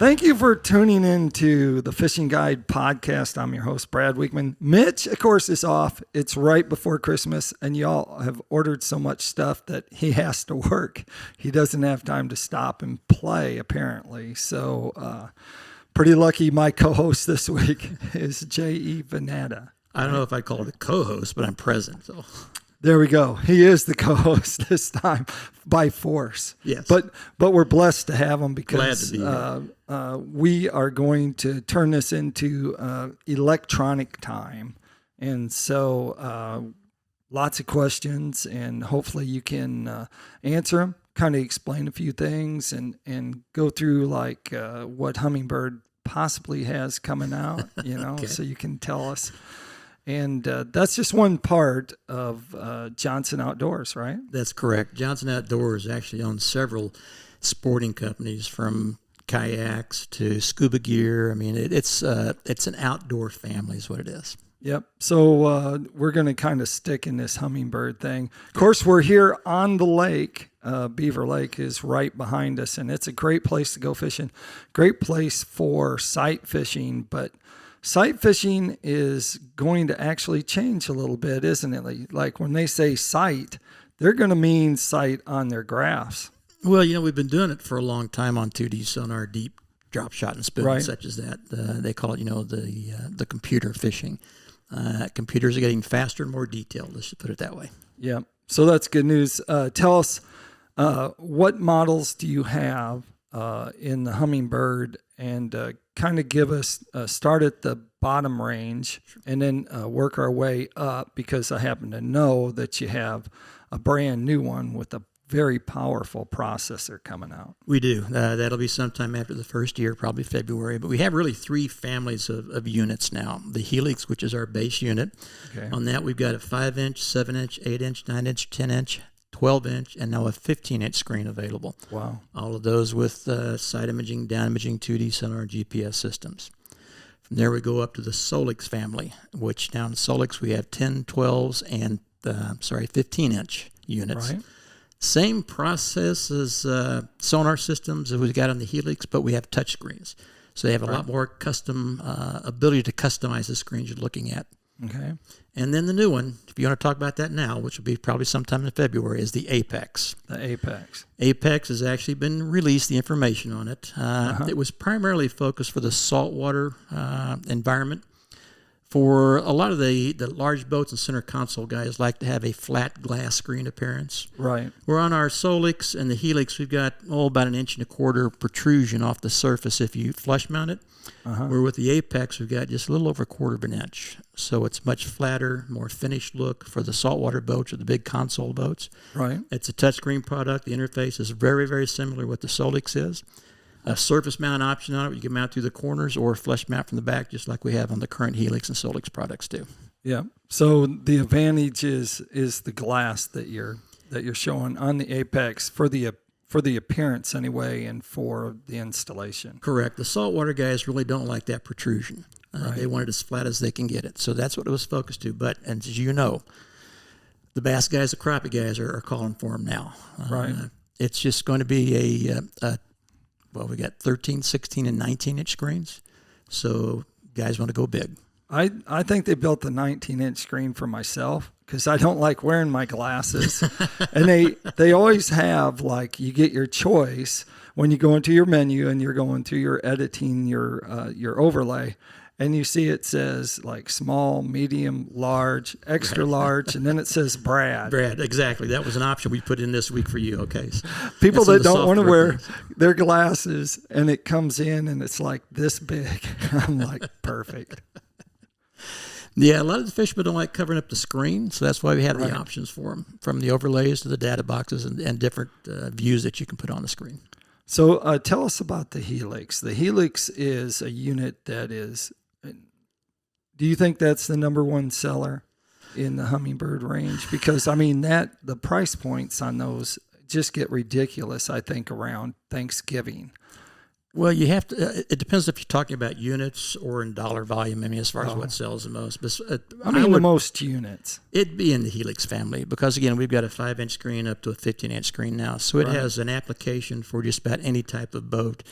Thank you for tuning in to the Fishing Guide podcast. I'm your host, Brad Wiegmann. Mitch, of course, is off. It's right before Christmas, and y'all have ordered so much stuff that he has to work. He doesn't have time to stop and play, apparently. So pretty lucky my co-host this week is VanNatta. I don't know if I'd call it a co-host, but I'm present. So there we go. He is the co-host this time by force. Yes. But we're blessed to have him because glad to be here. We are going to turn this into electronic time. And so lots of questions, and hopefully you can answer them, kind of explain a few things, and go through like what Humminbird possibly has coming out, okay. So you can tell us. And that's just one part of Johnson Outdoors, right? That's correct. Johnson Outdoors actually owns several sporting companies, from kayaks to scuba gear. I mean, it's an outdoor family is what it is. Yep. So we're going to kind of stick in this Humminbird thing. Of course, we're here on the lake. Beaver Lake is right behind us, and it's a great place to go fishing. Great place for sight fishing, but sight fishing is going to actually change a little bit, isn't it? Like when they say sight, they're going to mean sight on their graphs. Well, we've been doing it for a long time on 2D sonar, deep drop shot and spoon, right, such as that. They call it, the computer fishing. Computers are getting faster and more detailed, let's just put it that way. Yeah. So that's good news. Tell us, what models do you have in the Humminbird, and kind of give us start at the bottom range and then work our way up, because I happen to know that you have a brand new one with a very powerful processor coming out. We do. That'll be sometime after the first year, probably February. But we have really three families of units now. The Helix, which is our base unit. Okay. On that, we've got a 5-inch, 7-inch, 8-inch, 9-inch, 10-inch, 12-inch, and now a 15-inch screen available. Wow. All of those with side imaging, down imaging, 2D sonar, GPS systems. From there, we go up to the Solix family, which now in Solix, we have 10, 12s, and 15-inch units. Right. Same process as sonar systems that we've got on the Helix, but we have touch screens. So they have a lot more custom ability to customize the screens you're looking at. Okay. And then the new one, if you want to talk about that now, which will be probably sometime in February, is the Apex. The Apex. Apex has actually been released, the information on it. It was primarily focused for the saltwater environment. For a lot of the large boats and center console guys like to have a flat glass screen appearance. Right. We're on our Solix and the Helix, we've got about 1.25 inch protrusion off the surface if you flush mount it. Where with the Apex, we've got just a little over 1/4 inch. So it's much flatter, more finished look for the saltwater boats or the big console boats. Right. It's a touchscreen product. The interface is very, very similar to what the Solix is. A surface mount option on it, you can mount through the corners, or flush mount from the back, just like we have on the current Helix and Solix products too. Yeah. So the advantage is the glass that you're showing on the Apex for the appearance anyway, and for the installation. Correct. The saltwater guys really don't like that protrusion. Right. They want it as flat as they can get it. So that's what it was focused to. But as you know, the bass guys, the crappie guys are calling for them now. Right. It's just going to be we got 13, 16, and 19-inch screens. So guys want to go big. I think they built the 19-inch screen for myself because I don't like wearing my glasses. And they always have, like, you get your choice when you go into your menu and you're going through your editing, your overlay, and you see it says like small, medium, large, extra large, and then it says Brad. Brad, exactly. That was an option we put in this week for you. Okay. So people that don't want to wear their glasses, and it comes in and it's like this big. I'm like, perfect. Yeah, a lot of the fishermen don't like covering up the screen, so that's why we have the options for them, from the overlays to the data boxes and different views that you can put on the screen. So tell us about the Helix. The Helix is a unit that is, do you think that's the number one seller in the Humminbird range? Because, I mean, the price points on those just get ridiculous, I think, around Thanksgiving. Well, you have to. It depends if you're talking about units or in dollar volume. I mean, as far as what sells the most. But, the most units. It'd be in the Helix family because, again, we've got a 5-inch screen up to a 15-inch screen now. So it has an application for just about any type of boat,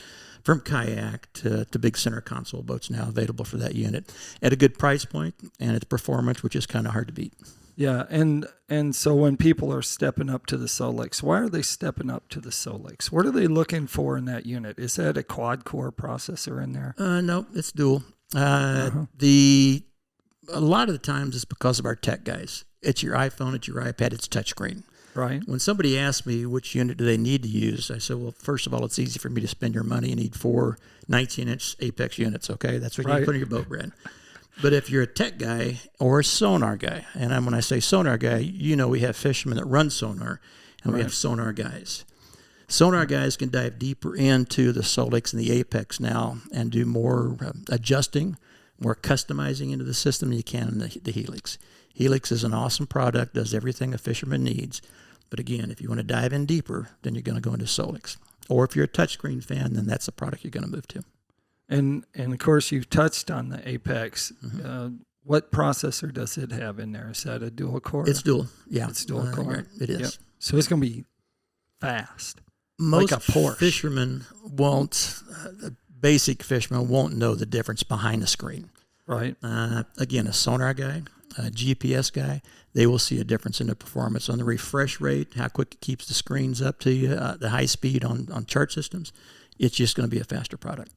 from kayak to big center console boats now available for that unit at a good price point and its performance, which is kind of hard to beat. Yeah, and so when people are stepping up to the Solix, why are they stepping up to the Solix? What are they looking for in that unit? Is that a quad-core processor in there? No, it's dual. A lot of the times it's because of our tech guys. It's your iPhone, it's your iPad, it's touchscreen. Right. When somebody asks me which unit do they need to use, I say, well, first of all, it's easy for me to spend your money. You need 4 19-inch Apex units, okay? That's what you put in your boat, Brad. But if you're a tech guy or a sonar guy, and when I say sonar guy, you know we have fishermen that run sonar, and we have sonar guys. Sonar guys can dive deeper into the Solix and the Apex now and do more adjusting, more customizing into the system than you can in the Helix. Helix is an awesome product, does everything a fisherman needs. But again, if you want to dive in deeper, then you're going to go into Solix. Or if you're a touchscreen fan, then that's the product you're going to move to. And of course, you've touched on the Apex. What processor does it have in there? Is that a dual core? It's dual. Yeah. It's dual core. Right. It is. Yep. So it's going to be fast. Most like a Porsche. fishermen won't, the basic fishermen won't know the difference behind the screen. Right. Again, a sonar guy, a GPS guy, they will see a difference in the performance on the refresh rate, how quick it keeps the screens up to you, the high speed on chart systems. It's just going to be a faster product.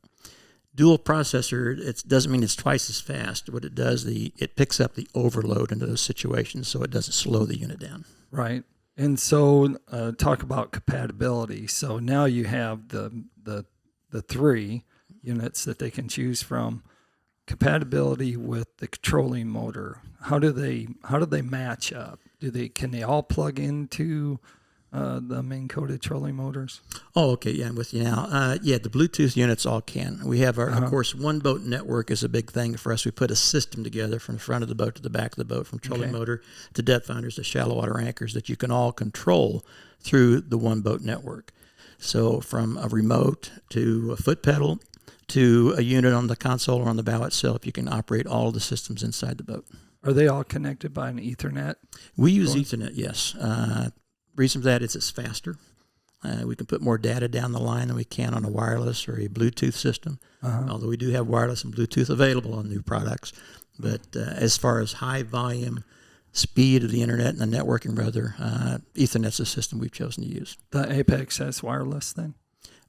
Dual processor, it doesn't mean it's twice as fast. What it does, it picks up the overload into those situations, so it doesn't slow the unit down. Right. And so talk about compatibility. So now you have the 3 units that they can choose from. Compatibility with the controlling motor. How do they match up? Can they all plug into the main coated trolling motors? Oh, okay. Yeah, I'm with you now. The Bluetooth units all can. We have of course, one boat network is a big thing for us. We put a system together from the front of the boat to the back of the boat, from trolling motor to depth finders to shallow water anchors that you can all control through the one boat network. So from a remote to a foot pedal to a unit on the console or on the bow itself, you can operate all of the systems inside the boat. Are they all connected by an Ethernet? We use Ethernet, yes. Reason for that is it's faster. We can put more data down the line than we can on a wireless or a Bluetooth system, although we do have wireless and Bluetooth available on new products. But as far as high volume, speed of the internet and the networking, Ethernet's the system we've chosen to use. The Apex has wireless then?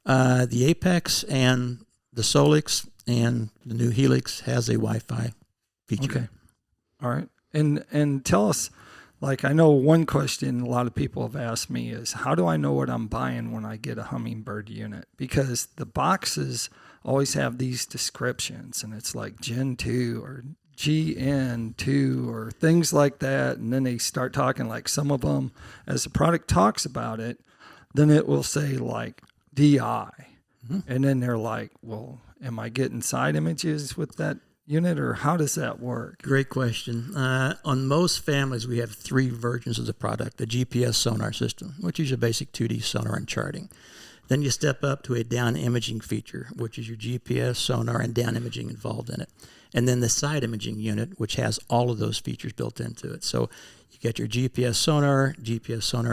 The Apex and the Solix and the new Helix has a Wi-Fi feature. Okay. All right. And tell us, like, I know one question a lot of people have asked me is, how do I know what I'm buying when I get a Humminbird unit? Because the boxes always have these descriptions, and it's like Gen 2 or GN2 or things like that. And then they start talking, like, some of them, as the product talks about it, then it will say like DI. And then they're like, well, am I getting side images with that unit, or how does that work? Great question. On most families, we have 3 versions of the product: the GPS sonar system, which is your basic 2D sonar and charting. Then you step up to a down imaging feature, which is your GPS, sonar, and down imaging involved in it. And then the side imaging unit, which has all of those features built into it. So you get your GPS sonar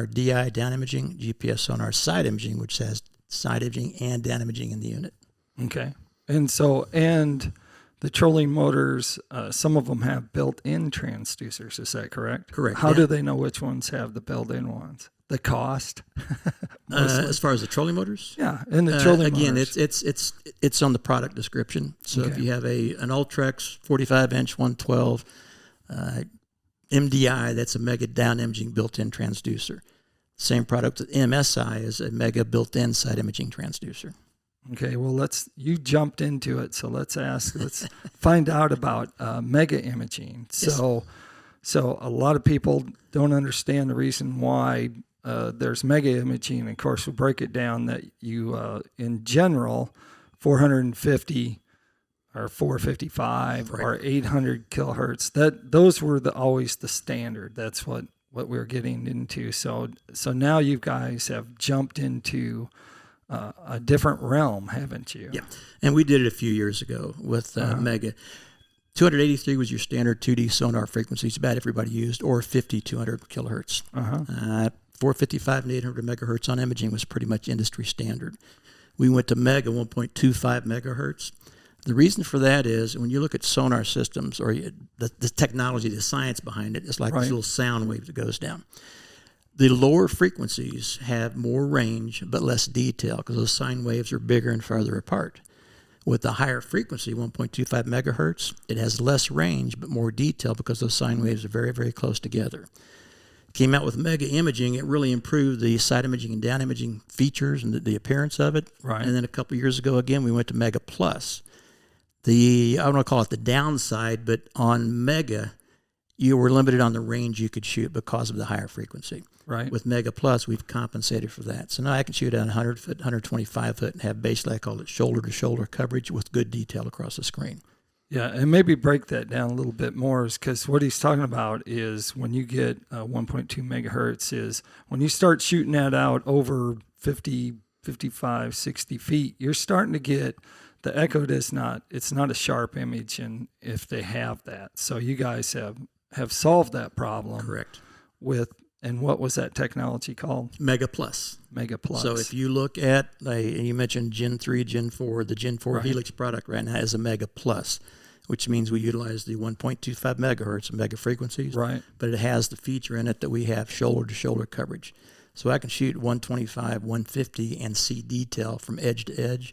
DI down imaging, GPS sonar side imaging, which has side imaging and down imaging in the unit. Okay. And so, and the trolling motors, some of them have built-in transducers. Is that correct? Correct. How do they know which ones have the built-in ones? The cost? As far as the trolling motors? Yeah, and the trolling motors. It's on the product description. So if you have an Ultrex 45-inch 112 MDI, that's a mega down imaging built-in transducer. Same product with MSI is a mega built-in side imaging transducer. Okay, well, you jumped into it, so let's find out about Mega Imaging. So a lot of people don't understand the reason why there's Mega Imaging. Of course, we'll break it down that you, in general, 450 or 455 or 800 kilohertz. Those were always the standard. That's what we're getting into. So now you guys have jumped into a different realm, haven't you? Yeah, and we did it a few years ago with Mega. 283 was your standard 2D sonar frequencies, about everybody used, or 200 kilohertz. 455 and 800 megahertz on imaging was pretty much industry standard. we went to Mega 1.25 megahertz. The reason for that is when you look at sonar systems or the technology, the science behind it, it's like this little sound wave that goes down. The lower frequencies have more range but less detail because those sine waves are bigger and farther apart. With the higher frequency, 1.25 megahertz, it has less range but more detail because those sine waves are very, very close together. Came out with Meg Imaging. It really improved the side imaging and down imaging features and the appearance of it. Right. And then a couple of years ago, again, we went to Mega Plus. I don't want to call it the downside, but on Mega, you were limited on the range you could shoot because of the higher frequency. Right. With Mega Plus, we've compensated for that. So now I can shoot at 100 foot, 125 foot, and have basically, I call it shoulder-to-shoulder coverage with good detail across the screen. Yeah, and maybe break that down a little bit more, because what he's talking about is when you get 1.2 megahertz is when you start shooting that out over 50, 55, 60 feet, you're starting to get the echo it's not a sharp image, and if they have that. So you guys have solved that problem. Correct. And what was that technology called? Mega Plus. Mega Plus. So if you look at, you mentioned Gen 3, Gen 4, the Gen 4 Right. Helix product right now is a Mega Plus, which means we utilize the 1.25 megahertz of mega frequencies. Right. But it has the feature in it that we have shoulder-to-shoulder coverage. So I can shoot 125, 150, and see detail from edge to edge.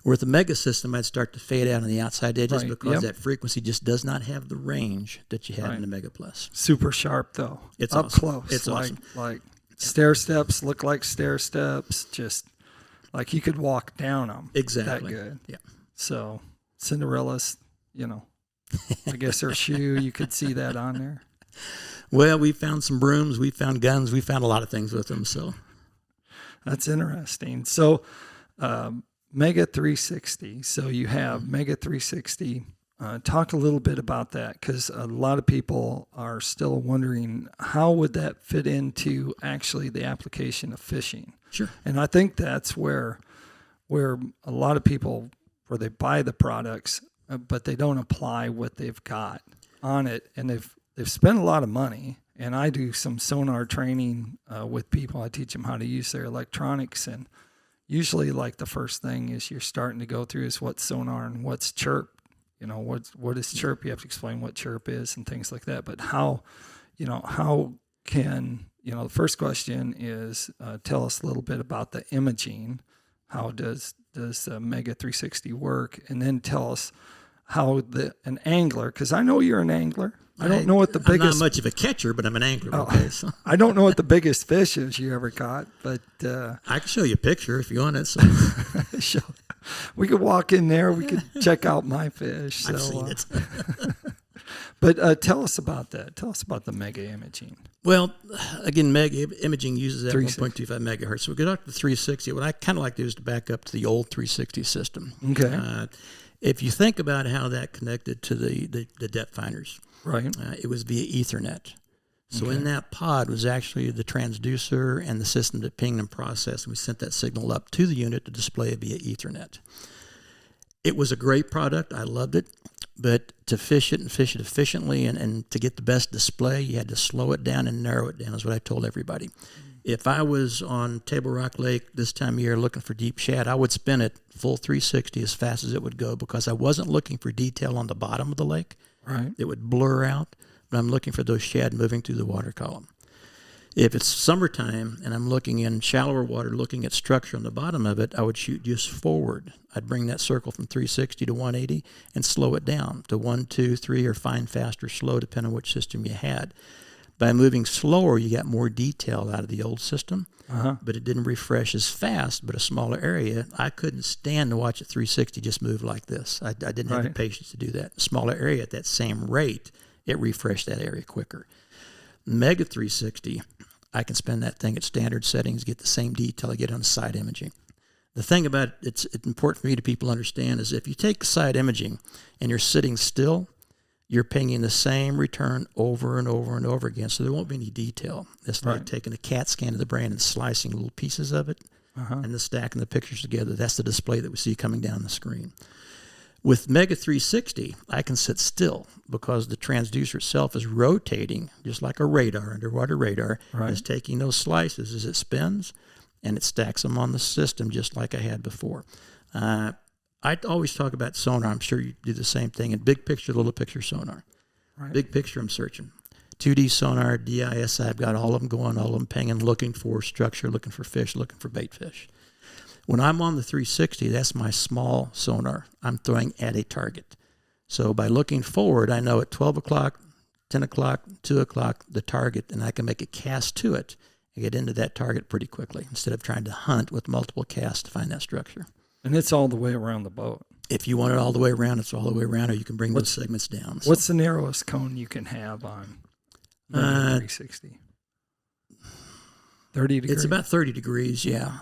With the Mega system, I'd start to fade out on the outside edges because that frequency just does not have the range that you have in the Mega Plus. Super sharp, though. It's up awesome. close. It's awesome. Like stair steps look like stair steps, just like you could walk down them. Exactly. That good. Yeah. So Cinderella's, I guess her shoe, you could see that on there. Well, we found some brooms, we found guns, we found a lot of things with them. So that's interesting. So Mega 360. So you have Mega 360. Talk a little bit about that, because a lot of people are still wondering how would that fit into actually the application of fishing. Sure. And I think that's where a lot of people, where they buy the products, but they don't apply what they've got on it, and they've spent a lot of money. And I do some sonar training with people. I teach them how to use their electronics, and usually, like, the first thing is you're starting to go through is what's sonar and what's chirp. What is chirp? You have to explain what chirp is and things like that. But how can, the first question is tell us a little bit about the imaging. How does Mega 360 work? And then tell us how an angler, because I know you're an angler. I don't know what the biggest. I'm not much of a catcher, but I'm an angler. Okay, so. I don't know what the biggest fish is you ever caught, but I can show you a picture if you want it. So. We could walk in there. We could check out my fish. So, I've seen it. But tell us about that. Tell us about the Mega Imaging. Well, again, Mega Imaging uses that 1.25 megahertz. So we get up to 360. What I kind of like to do is to back up to the old 360 system. Okay. If you think about how that connected to the depth finders, right? It was via Ethernet. So in that pod was actually the transducer and the system that pinged and processed, and we sent that signal up to the unit to display it via Ethernet. It was a great product. I loved it. But to fish it and fish it efficiently and to get the best display, you had to slow it down and narrow it down, is what I told everybody. If I was on Table Rock Lake this time of year looking for deep shad, I would spin it full 360 as fast as it would go, because I wasn't looking for detail on the bottom of the lake. Right. It would blur out, but I'm looking for those shad moving through the water column. If it's summertime and I'm looking in shallower water, looking at structure on the bottom of it, I would shoot just forward. I'd bring that circle from 360 to 180 and slow it down to 1, 2, 3, or fine, fast, or slow, depending on which system you had. By moving slower, you got more detail out of the old system, but it didn't refresh as fast, but a smaller area. I couldn't stand to watch a 360 just move like this. I didn't have the patience to do that. A smaller area at that same rate, it refreshed that area quicker. Mega 360, I can spin that thing at standard settings, get the same detail I get on side imaging. The thing about it, it's important for me to people understand, is if you take side imaging and you're sitting still, you're pinging the same return over and over and over again, so there won't be any detail. It's like taking a CAT scan of the brain and slicing little pieces of it and then stacking the pictures together. That's the display that we see coming down the screen. With Mega 360, I can sit still because the transducer itself is rotating just like a radar, underwater radar, is taking those slices as it spins, and it stacks them on the system just like I had before. I always talk about sonar. I'm sure you do the same thing. In big picture, little picture sonar. Right. Big picture, I'm searching. 2D sonar, DIS, I've got all of them going, all of them pinging, looking for structure, looking for fish, looking for bait fish. When I'm on the 360, that's my small sonar. I'm throwing at a target. So by looking forward, I know at 12 o'clock, 10 o'clock, 2 o'clock, the target, and I can make a cast to it and get into that target pretty quickly instead of trying to hunt with multiple casts to find that structure. And it's all the way around the boat. If you want it all the way around, it's all the way around, or you can bring those segments down. So. What's the narrowest cone you can have on 360? 30 degrees? It's about 30 degrees, yeah.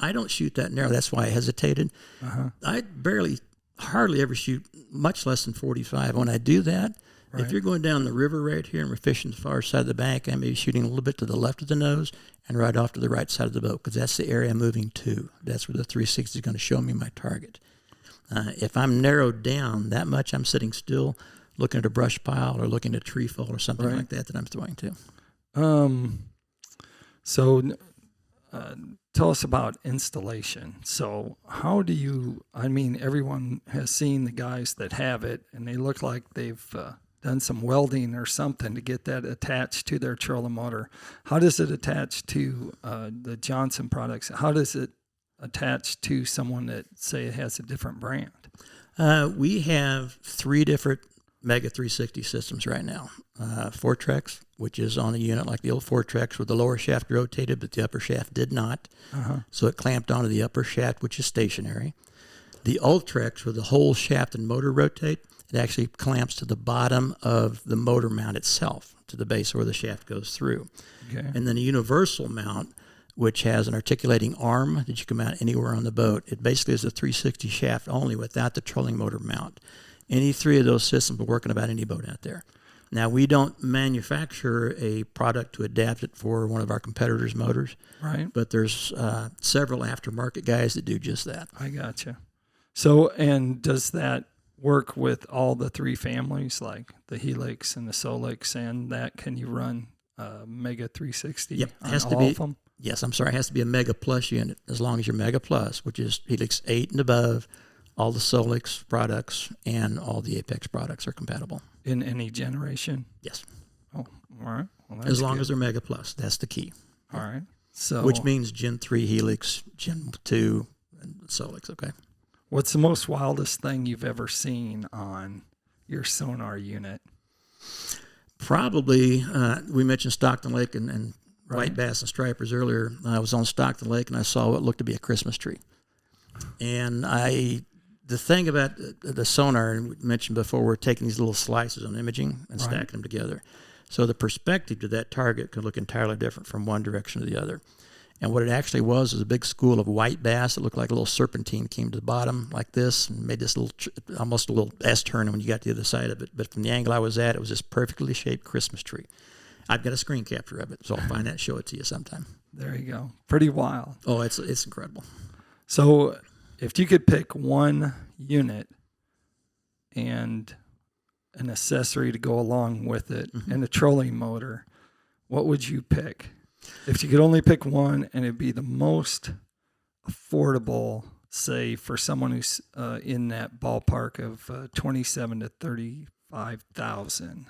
I don't shoot that narrow. That's why I hesitated. I hardly ever shoot much less than 45. When I do that, if you're going down the river right here and we're fishing the far side of the bank, I may be shooting a little bit to the left of the nose and right off to the right side of the boat because that's the area I'm moving to. That's where the 360 is going to show me my target. If I'm narrowed down that much, I'm sitting still looking at a brush pile or looking at a tree fall or something like that I'm throwing to. So tell us about installation. So how do you, everyone has seen the guys that have it, and they look like they've done some welding or something to get that attached to their trolling motor. How does it attach to the Johnson products? How does it attach to someone that, say, has a different brand? We have 3 different Mega 360 systems right now. Fortrex, which is on the unit like the old Fortrex, where the lower shaft rotated, but the upper shaft did not. So it clamped onto the upper shaft, which is stationary. The Ultrex, where the whole shaft and motor rotate, it actually clamps to the bottom of the motor mount itself, to the base where the shaft goes through. Okay. And then a universal mount, which has an articulating arm that you can mount anywhere on the boat. It basically is a 360 shaft only without the trolling motor mount. Any 3 of those systems will work on about any boat out there. Now, we don't manufacture a product to adapt it for one of our competitors' motors. Right. But there's several aftermarket guys that do just that. I gotcha. So, and does that work with all the 3 families, like the Helix and the Solix, and that can you run Mega 360 yep, on has all to be, of them? Yes, I'm sorry. It has to be a Mega Plus unit as long as you're Mega Plus, which is Helix 8 and above. All the Solix products and all the Apex products are compatible. In any generation? Yes. Oh, all right. Well, as long as they're Mega Plus. That's the key. All right. So, which means Gen 3 Helix, Gen 2 and Solix, okay? What's the most wildest thing you've ever seen on your sonar unit? Probably, we mentioned Stockton Lake and white bass and stripers earlier. I was on Stockton Lake and I saw what looked to be a Christmas tree. And the thing about the sonar, and we mentioned before, we're taking these little slices on imaging and stacking them together. So the perspective to that target can look entirely different from one direction to the other. And what it actually was a big school of white bass that looked like a little serpentine came to the bottom like this and made this little, almost a little S-turn when you got to the other side of it. But from the angle I was at, it was this perfectly shaped Christmas tree. I've got a screen capture of it, so I'll find that and show it to you sometime. There you go. Pretty wild. Oh, it's incredible. So if you could pick one unit and an accessory to go along with it and a trolling motor, what would you pick? If you could only pick one and it'd be the most affordable, say, for someone who's in that ballpark of 27 to 35,000.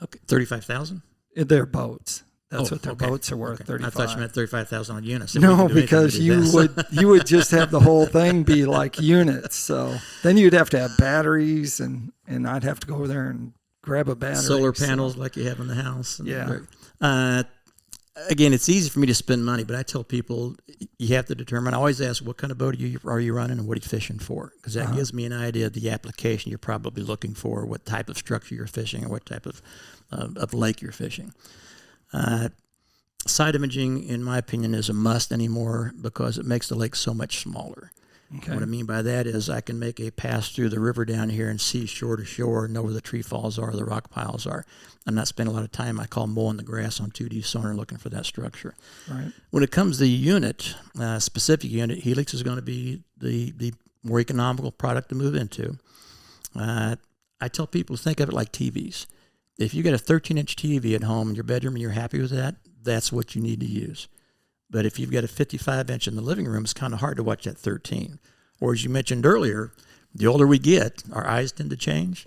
Okay, 35,000? Their boats. That's what their boats are worth. 35. I thought you meant 35,000 on units. No, because you would just have the whole thing be like units. So then you'd have to have batteries, and I'd have to go over there and grab a battery. Solar panels like you have in the house. Yeah. Again, it's easy for me to spend money, but I tell people you have to determine. I always ask, what kind of boat are you running and what are you fishing for? Because that gives me an idea of the application you're probably looking for, what type of structure you're fishing, or what type of lake you're fishing. Side imaging, in my opinion, is a must anymore because it makes the lake so much smaller. Okay. What I mean by that is I can make a pass through the river down here and see shore to shore, know where the tree falls are, the rock piles are. I'm not spending a lot of time, I call mowing the grass on 2D sonar looking for that structure. Right. When it comes to the unit, specific unit, Helix is going to be the more economical product to move into. I tell people to think of it like TVs. If you got a 13-inch TV at home in your bedroom and you're happy with that, that's what you need to use. But if you've got a 55-inch in the living room, it's kind of hard to watch that 13. Or as you mentioned earlier, the older we get, our eyes tend to change.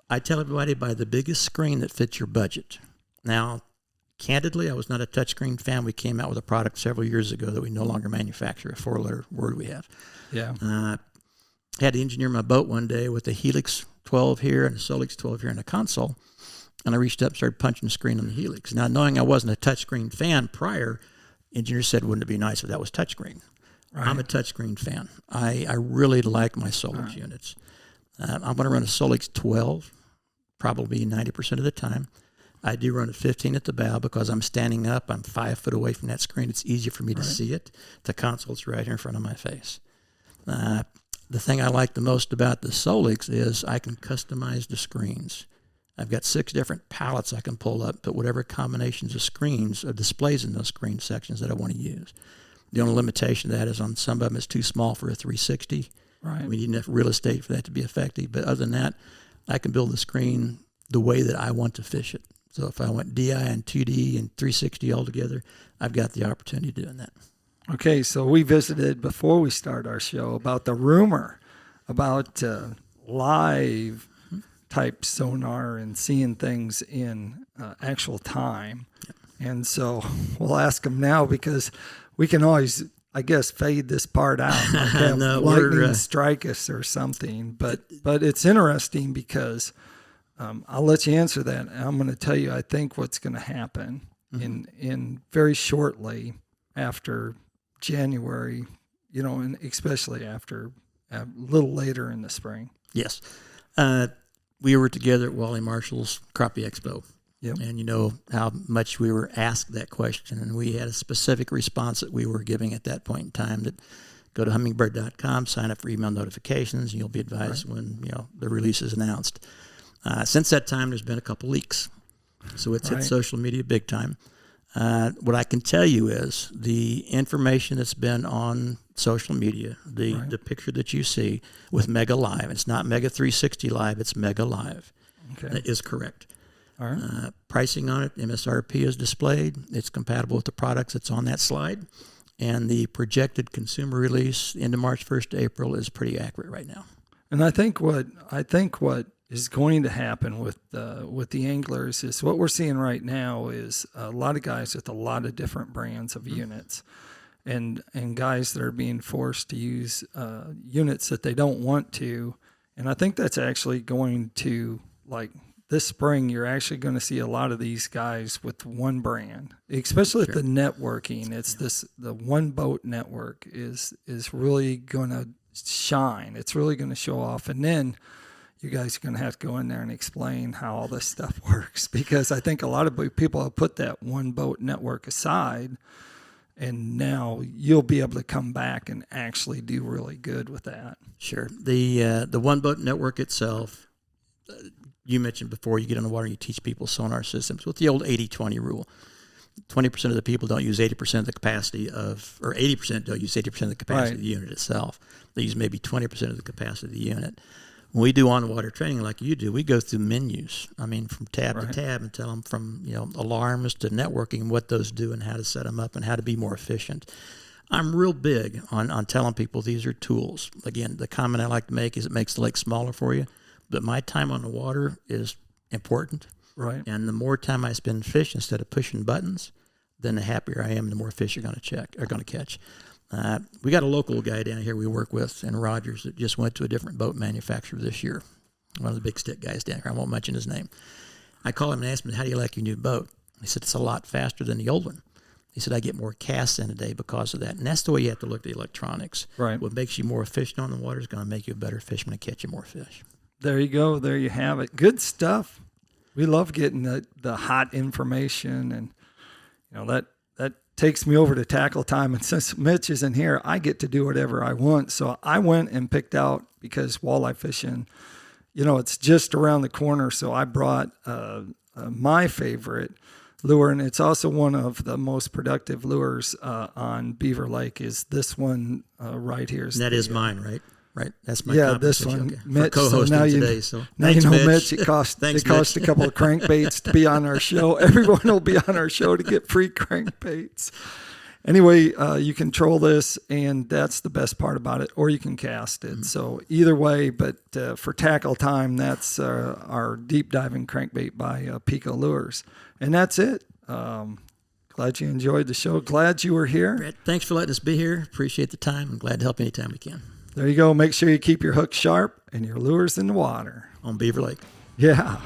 I tell everybody, buy the biggest screen that fits your budget. Now, candidly, I was not a touchscreen fan. We came out with a product several years ago that we no longer manufacture, a 4-letter word we have. Yeah. Had to engineer my boat one day with a Helix 12 here and a Solix 12 here and a console. And I reached up and started punching the screen on the Helix. Now, knowing I wasn't a touchscreen fan prior, engineers said, wouldn't it be nice if that was touchscreen? Right. I'm a touchscreen fan. I really like my Solix units. I'm going to run a Solix 12 probably 90% of the time. I do run a 15 at the bow because I'm standing up. I'm 5 foot away from that screen. It's easier for me to see it. The console's right here in front of my face. The thing I like the most about the Solix is I can customize the screens. I've got 6 different palettes I can pull up, put whatever combinations of screens or displays in those screen sections that I want to use. The only limitation of that is on some of them it's too small for a 360. Right. We need enough real estate for that to be effective. But other than that, I can build the screen the way that I want to fish it. So if I went DI and 2D and 360 altogether, I've got the opportunity of doing that. Okay, so we visited before we start our show about the rumor about live type sonar and seeing things in actual time. Yep. And so we'll ask them now because we can always, I guess, fade this part out. Like have lightning strike us or something. But it's interesting because I'll let you answer that. I'm going to tell you, I think what's going to happen in very shortly after January, and especially after a little later in the spring. Yes. We were together at Wally Marshall's Crappie Expo. Yep. And you know how much we were asked that question, and we had a specific response that we were giving at that point in time that go to humminbird.com, sign up for email notifications, and you'll be advised when the release is announced. Since that time, there's been a couple leaks. So it's hit social media big time. What I can tell you is the information that's been on social media, the picture that you see with Mega Live, it's not Mega 360 Live, it's Mega Live. Okay. That is correct. All right. Pricing on it, MSRP is displayed. It's compatible with the products that's on that slide. And the projected consumer release into March 1st to April is pretty accurate right now. And I think what is going to happen with the anglers is what we're seeing right now is a lot of guys with a lot of different brands of units, and guys that are being forced to use units that they don't want to. And I think that's actually going to, like this spring, you're actually going to see a lot of these guys with one brand, especially with the networking. It's the one boat network is really going to shine. It's really going to show off. And then you guys are going to have to go in there and explain how all this stuff works, because I think a lot of people have put that one boat network aside, and now you'll be able to come back and actually do really good with that. Sure. The one boat network itself, you mentioned before, you get on the water and you teach people sonar systems with the old 80-20 rule. 20% of the people don't use 80% of the capacity or 80% don't use 80% of the capacity of the unit itself. They use maybe 20% of the capacity of the unit. When we do on-water training like you do, we go through menus. I mean, from tab to tab, and tell them from alarms to networking, what those do and how to set them up and how to be more efficient. I'm real big on telling people these are tools. Again, the comment I like to make is it makes the lake smaller for you, but my time on the water is important. Right. And the more time I spend fishing instead of pushing buttons, then the happier I am, the more fish you're going to catch. We got a local guy down here we work with in Rogers that just went to a different boat manufacturer this year. One of the big stick guys down here. I won't mention his name. I called him and asked him, how do you like your new boat? He said, it's a lot faster than the old one. He said, I get more casts in a day because of that. And that's the way you have to look at the electronics. Right. What makes you more efficient on the water is going to make you a better fisherman and catch you more fish. There you go. There you have it. Good stuff. We love getting the hot information, and that takes me over to tackle time. And since Mitch isn't here, I get to do whatever I want. So I went and picked out, because walleye fishing, it's just around the corner. So I brought my favorite lure, and it's also one of the most productive lures on Beaver Lake. Is this one right here? And that is mine, right? Right, that's my this one, okay. Mitch. Co-hosting so now today. So thanks, Mitch. It cost a couple of crankbaits to be on our show. Everyone will be on our show to get free crankbaits. Anyway, you can troll this, and that's the best part about it, or you can cast it. So either way, but for tackle time, that's our deep diving crankbait by PICO Lures. And that's it. Glad you enjoyed the show. Glad you were here. Brett, thanks for letting us be here. Appreciate the time. I'm glad to help anytime we can. There you go. Make sure you keep your hook sharp and your lures in the water. On Beaver Lake. Yeah.